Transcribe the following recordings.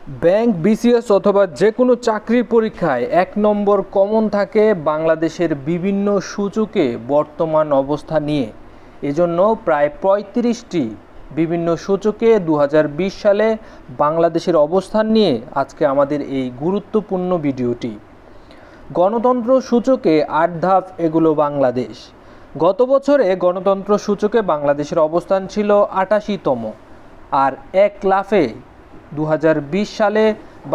Bank, BCS অথবা যে কোনো চাকরির পরীক্ষায় ১ নম্বর কমন থাকে বাংলাদেশের বিভিন্ন সূচকে বর্তমান অবস্থা নিয়ে। এজন্য প্রায় ৩৫টি বিভিন্ন সূচকে ২০২০ সালে বাংলাদেশের অবস্থান নিয়ে আজকে আমাদের এই গুরুত্বপূর্ণ ভিডিওটি। গণতন্ত্র সূচকে ৮ ধাপ এগুলো বাংলাদেশ। গত বছরে গণতন্ত্র সূচকে বাংলাদেশের অবস্থান ছিল ৮৮তম, আর এক লাফে ২০২০ সালে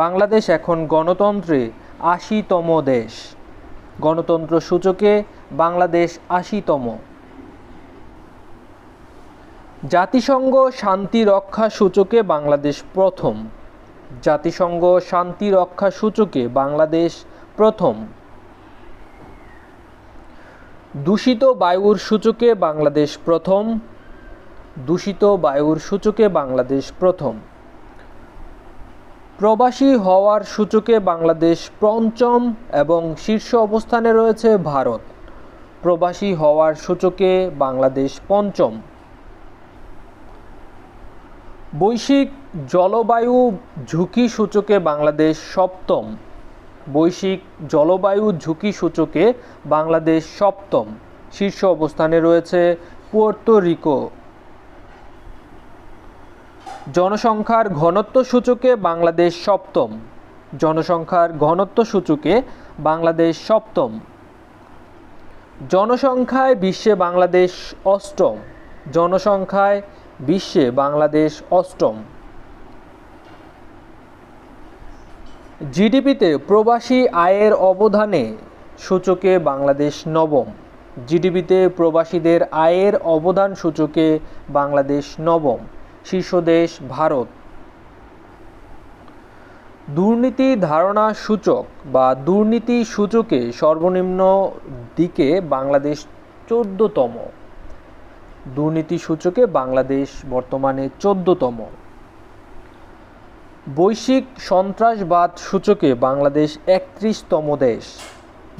বাংলাদেশ এখন গণতন্ত্রে ৮০তম দেশ। গণতন্ত্র সূচকে বাংলাদেশ ৮০তম। জাতিসংঘ শান্তি রক্ষা সূচকে বাংলাদেশ প্রথম। জাতিসংঘ শান্তি রক্ষা সূচকে বাংলাদেশ প্রথম। দূষিত বায়ুর সূচকে বাংলাদেশ প্রথম। দূষিত বায়ুর সূচকে বাংলাদেশ প্রথম। প্রবাসী হওয়ার সূচকে বাংলাদেশ পঞ্চম এবং শীর্ষ অবস্থানে রয়েছে ভারত। প্রবাসী হওয়ার সূচকে বাংলাদেশ পঞ্চম। বৈশ্বিক জলবায়ু ঝুঁকি সূচকে বাংলাদেশ সপ্তম। বৈশ্বিক জলবায়ু ঝুঁকি সূচকে বাংলাদেশ সপ্তম। শীর্ষ অবস্থানে রয়েছে পুয়ের্তো রিকো। জনসংখ্যার ঘনত্ব সূচকে বাংলাদেশ সপ্তম। জনসংখ্যার ঘনত্ব সূচকে বাংলাদেশ সপ্তম। জনসংখ্যায় বিশ্বে বাংলাদেশ অষ্টম। জনসংখ্যায় বিশ্বে বাংলাদেশ অষ্টম। জিডিপিতে প্রবাসী আয়ের অবদানে সূচকে বাংলাদেশ নবম। জিডিপিতে প্রবাসীদের আয়ের অবদান সূচকে বাংলাদেশ নবম। শীর্ষ দেশ ভারত। দুর্নীতি ধারণা সূচক বা দুর্নীতি সূচকে সর্বনিম্ন দিকে বাংলাদেশ 14তম। দুর্নীতি সূচকে বাংলাদেশ বর্তমানে 14তম। বৈশ্বিক সন্ত্রাসবাদ সূচকে বাংলাদেশ 31তম দেশ।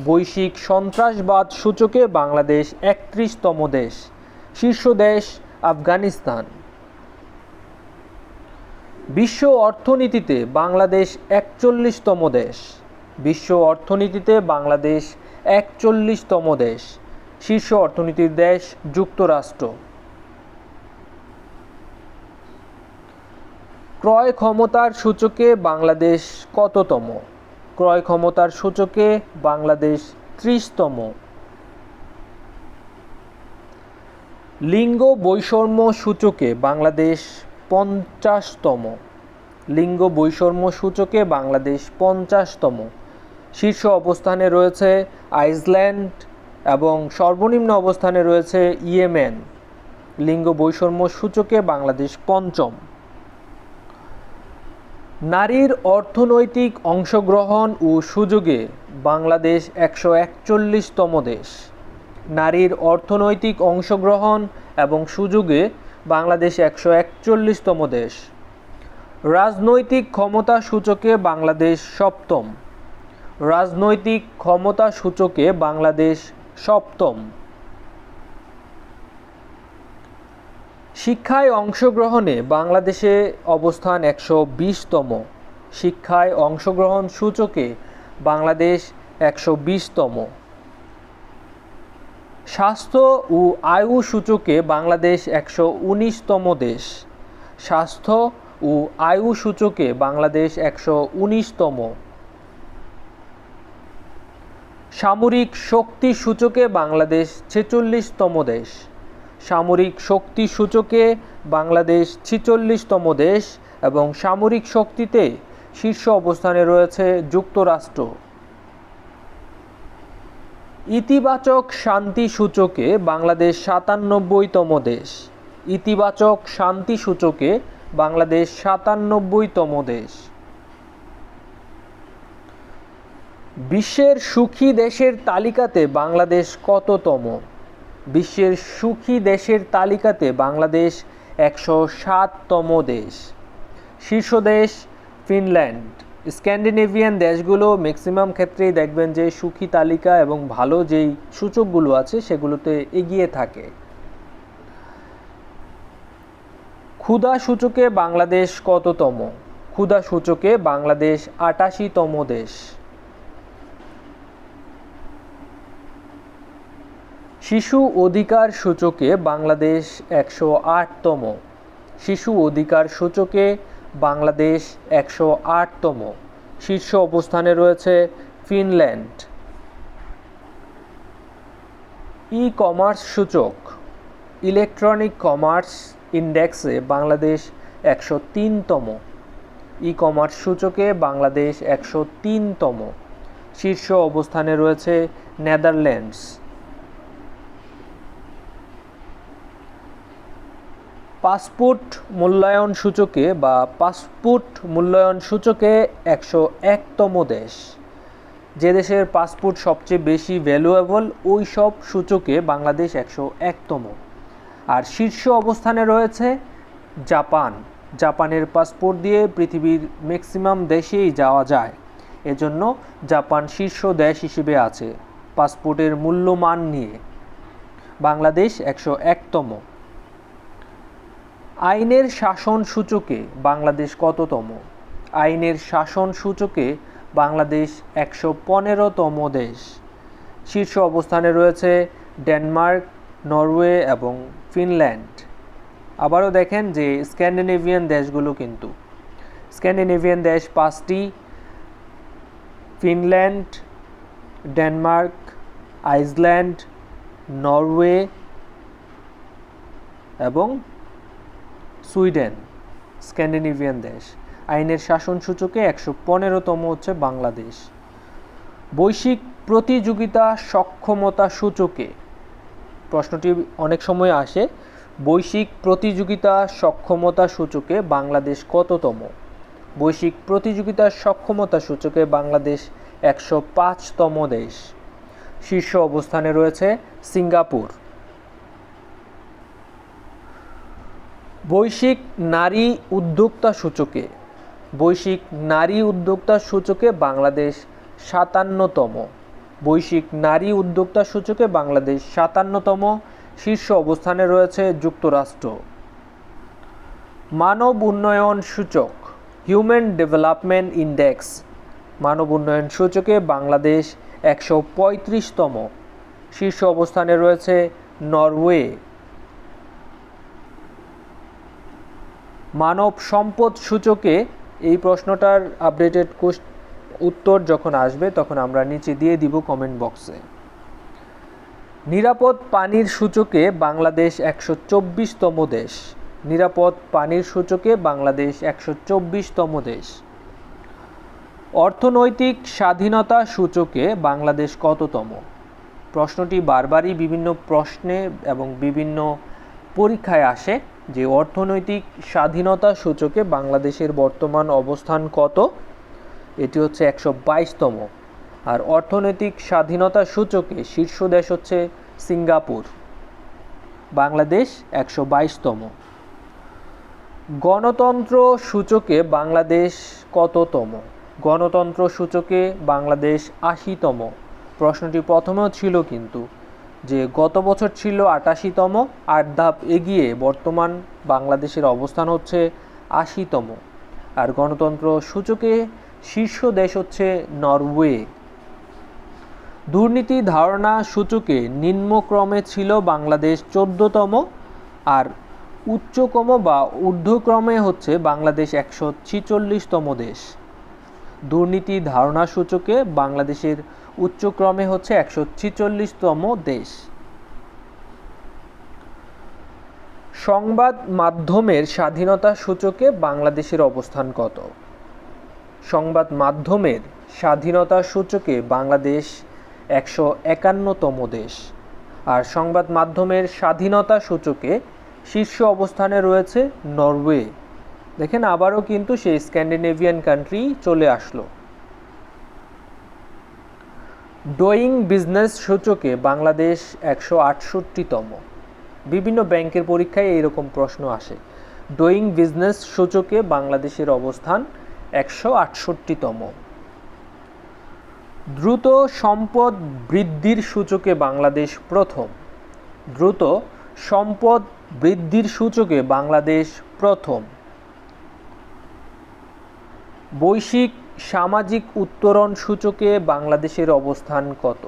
বৈশ্বিক সন্ত্রাসবাদ সূচকে বাংলাদেশ 31তম দেশ। শীর্ষ দেশ আফগানিস্তান। বিশ্ব অর্থনীতিতে বাংলাদেশ 41তম দেশ। বিশ্ব অর্থনীতিতে বাংলাদেশ 41তম দেশ। শীর্ষ অর্থনীতির দেশ যুক্তরাষ্ট্র। ক্রয় ক্ষমতার সূচকে বাংলাদেশ কততম? ক্রয় ক্ষমতার সূচকে বাংলাদেশ 30তম। লিঙ্গ বৈষম্য সূচকে বাংলাদেশ 50তম। লিঙ্গ বৈষম্য সূচকে বাংলাদেশ 50তম। শীর্ষ অবস্থানে রয়েছে আইসল্যান্ড এবং সর্বনিম্ন অবস্থানে রয়েছে ইয়েমেন। লিঙ্গ বৈষম্য সূচকে বাংলাদেশ পঞ্চম। নারীর অর্থনৈতিক অংশগ্রহণ ও সুযোগে বাংলাদেশ 141তম দেশ। নারীর অর্থনৈতিক অংশগ্রহণ এবং সুযোগে বাংলাদেশ 141তম দেশ। রাজনৈতিক ক্ষমতা সূচকে বাংলাদেশ সপ্তম। রাজনৈতিক ক্ষমতা সূচকে বাংলাদেশ সপ্তম। শিক্ষায় অংশগ্রহণে বাংলাদেশে অবস্থান 120তম। শিক্ষায় অংশগ্রহণ সূচকে বাংলাদেশ 120তম। স্বাস্থ্য ও আয়ু সূচকে বাংলাদেশ 119তম দেশ। স্বাস্থ্য ও আয়ু সূচকে বাংলাদেশ 119তম। সামরিক শক্তি সূচকে বাংলাদেশ 46তম দেশ। সামরিক শক্তি সূচকে বাংলাদেশ 46তম দেশ এবং সামরিক শক্তিতে শীর্ষ অবস্থানে রয়েছে যুক্তরাষ্ট্র। ইতিবাচক শান্তি সূচকে বাংলাদেশ 97তম দেশ। ইতিবাচক শান্তি সূচকে বাংলাদেশ 97তম দেশ। বিশ্বের সুখী দেশের তালিকাতে বাংলাদেশ কততম? বিশ্বের সুখী দেশের তালিকাতে বাংলাদেশ 107তম দেশ। শীর্ষ দেশ ফিনল্যান্ড। স্ক্যান্ডিনেভিয়ান দেশগুলো ম্যাক্সিমাম ক্ষেত্রেই দেখবেন যে সুখী তালিকা এবং ভালো যেই সূচকগুলো আছে সেগুলোতে এগিয়ে থাকে। ক্ষুধা সূচকে বাংলাদেশ কততম? ক্ষুধা সূচকে বাংলাদেশ ৮৮তম দেশ। শিশু অধিকার সূচকে বাংলাদেশ ১০৮তম। শিশু অধিকার সূচকে বাংলাদেশ ১০৮তম। শীর্ষ অবস্থানে রয়েছে ফিনল্যান্ড। ই কমার্স সূচক ইলেকট্রনিক কমার্স ইন্ডেক্সে বাংলাদেশ ১০৩তম। ই কমার্স সূচকে বাংলাদেশ ১০৩তম। শীর্ষ অবস্থানে রয়েছে নেদারল্যান্ডস। পাসপোর্ট মূল্যায়ন সূচকে বা পাসপোর্ট মূল্যায়ন সূচকে ১০১তম দেশ। যে দেশের পাসপোর্ট সবচেয়ে বেশি ভ্যালুয়েবল ওই সব সূচকে বাংলাদেশ ১০১তম। আর শীর্ষ অবস্থানে রয়েছে জাপান। জাপানের পাসপোর্ট দিয়ে পৃথিবীর ম্যাক্সিমাম দেশেই যাওয়া যায়, এজন্য জাপান শীর্ষ দেশ হিসেবে আছে পাসপোর্টের মূল্যমান নিয়ে। বাংলাদেশ ১০১তম। আইনের শাসন সূচকে বাংলাদেশ কততম? আইনের শাসন সূচকে বাংলাদেশ ১১৫তম দেশ। শীর্ষ অবস্থানে রয়েছে ডেনমার্ক, নরওয়ে এবং ফিনল্যান্ড। আবারও দেখেন যে স্ক্যান্ডিনেভিয়ান দেশগুলো কিন্তু স্ক্যান্ডিনেভিয়ান দেশ ৫টি: ফিনল্যান্ড, ডেনমার্ক, আইসল্যান্ড, নরওয়ে এবং সুইডেন। স্ক্যান্ডিনেভিয়ান দেশ। আইনের শাসন সূচকে ১১৫তম হচ্ছে বাংলাদেশ। বৈশ্বিক প্রতিযোগিতা সক্ষমতা সূচকে, প্রশ্নটি অনেক সময় আসে, বৈশ্বিক প্রতিযোগিতা সক্ষমতা সূচকে বাংলাদেশ কততম? বৈশ্বিক প্রতিযোগিতা সক্ষমতা সূচকে বাংলাদেশ ১০৫তম দেশ। শীর্ষ অবস্থানে রয়েছে সিঙ্গাপুর। বৈশ্বিক নারী উদ্যোক্তা সূচকে, বৈশ্বিক নারী উদ্যোক্তা সূচকে বাংলাদেশ ৫৭তম। বৈশ্বিক নারী উদ্যোক্তা সূচকে বাংলাদেশ ৫৭তম। শীর্ষ অবস্থানে রয়েছে যুক্তরাষ্ট্র। মানব উন্নয়ন সূচক হিউম্যান ডেভেলপমেন্ট ইন্ডেক্স, মানব উন্নয়ন সূচকে বাংলাদেশ ১৩৫তম। শীর্ষ অবস্থানে রয়েছে নরওয়ে। মানব সম্পদ সূচকে, এই প্রশ্নটার আপডেটেড উত্তর যখন আসবে তখন আমরা নিচে দিয়ে দিব কমেন্ট বক্সে। নিরাপদ পানির সূচকে বাংলাদেশ ১২৪তম দেশ। নিরাপদ পানির সূচকে বাংলাদেশ ১২৪তম দেশ। অর্থনৈতিক স্বাধীনতা সূচকে বাংলাদেশ কততম? প্রশ্নটি বারবারই বিভিন্ন প্রশ্নে এবং বিভিন্ন পরীক্ষায় আসে যে অর্থনৈতিক স্বাধীনতা সূচকে বাংলাদেশের বর্তমান অবস্থান কত? এটি হচ্ছে ১২২তম। আর অর্থনৈতিক স্বাধীনতা সূচকে শীর্ষ দেশ হচ্ছে সিঙ্গাপুর। বাংলাদেশ ১২২তম। গণতন্ত্র সূচকে বাংলাদেশ কততম? গণতন্ত্র সূচকে বাংলাদেশ ৮০তম। প্রশ্নটি প্রথমেও ছিল কিন্তু যে গত বছর ছিল ৮৮তম, ৮ ধাপ এগিয়ে বর্তমান বাংলাদেশের অবস্থান হচ্ছে ৮০তম। আর গণতন্ত্র সূচকে শীর্ষ দেশ হচ্ছে নরওয়ে। দুর্নীতি ধারণা সূচকে নিম্নক্রমে ছিল বাংলাদেশ ১৪তম, আর উচ্চক্রম বা ঊর্ধ্বক্রমে হচ্ছে বাংলাদেশ ১৪৬তম দেশ। দুর্নীতি ধারণা সূচকে বাংলাদেশের উচ্চক্রমে হচ্ছে ১৪৬তম দেশ। সংবাদ মাধ্যমের স্বাধীনতা সূচকে বাংলাদেশের অবস্থান কত? সংবাদ মাধ্যমের স্বাধীনতা সূচকে বাংলাদেশ ১৫১তম দেশ। আর সংবাদ মাধ্যমের স্বাধীনতা সূচকে শীর্ষ অবস্থানে রয়েছে নরওয়ে। দেখেন আবারও কিন্তু সেই স্ক্যান্ডিনেভিয়ান কান্ট্রি চলে আসলো। ডুইং বিজনেস সূচকে বাংলাদেশ ১৬৮তম। বিভিন্ন ব্যাংকের পরীক্ষায় এইরকম প্রশ্ন আসে। ডুইং বিজনেস সূচকে বাংলাদেশের অবস্থান ১৬৮তম। দ্রুত সম্পদ বৃদ্ধির সূচকে বাংলাদেশ প্রথম। দ্রুত সম্পদ বৃদ্ধির সূচকে বাংলাদেশ প্রথম। বৈশ্বিক সামাজিক উত্তরণ সূচকে বাংলাদেশের অবস্থান কত?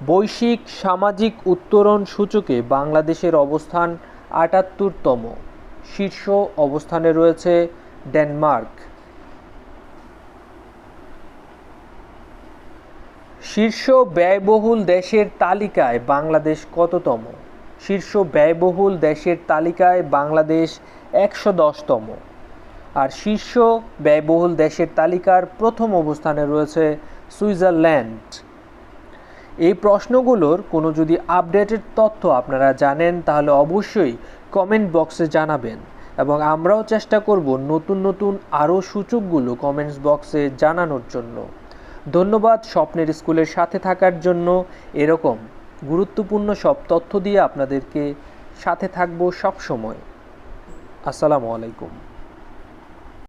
বৈশ্বিক সামাজিক উত্তরণ সূচকে বাংলাদেশের অবস্থান ৭৮তম। শীর্ষ অবস্থানে রয়েছে ডেনমার্ক। শীর্ষ ব্যয়বহুল দেশের তালিকায় বাংলাদেশ কততম? শীর্ষ ব্যয়বহুল দেশের তালিকায় বাংলাদেশ ১১০তম। আর শীর্ষ ব্যয়বহুল দেশের তালিকার প্রথম অবস্থানে রয়েছে সুইজারল্যান্ড। এই প্রশ্নগুলোর কোনো যদি আপডেটেড তথ্য আপনারা জানেন তাহলে অবশ্যই কমেন্ট বক্সে জানাবেন, এবং আমরাও চেষ্টা করব নতুন নতুন আরও সূচকগুলো কমেন্টস বক্সে জানানোর জন্য। ধন্যবাদ স্বপ্নের স্কুলের সাথে থাকার জন্য। এরকম গুরুত্বপূর্ণ সব তথ্য দিয়ে আপনাদেরকে সাথে থাকবো সব সময়। আসসালামু আলাইকুম।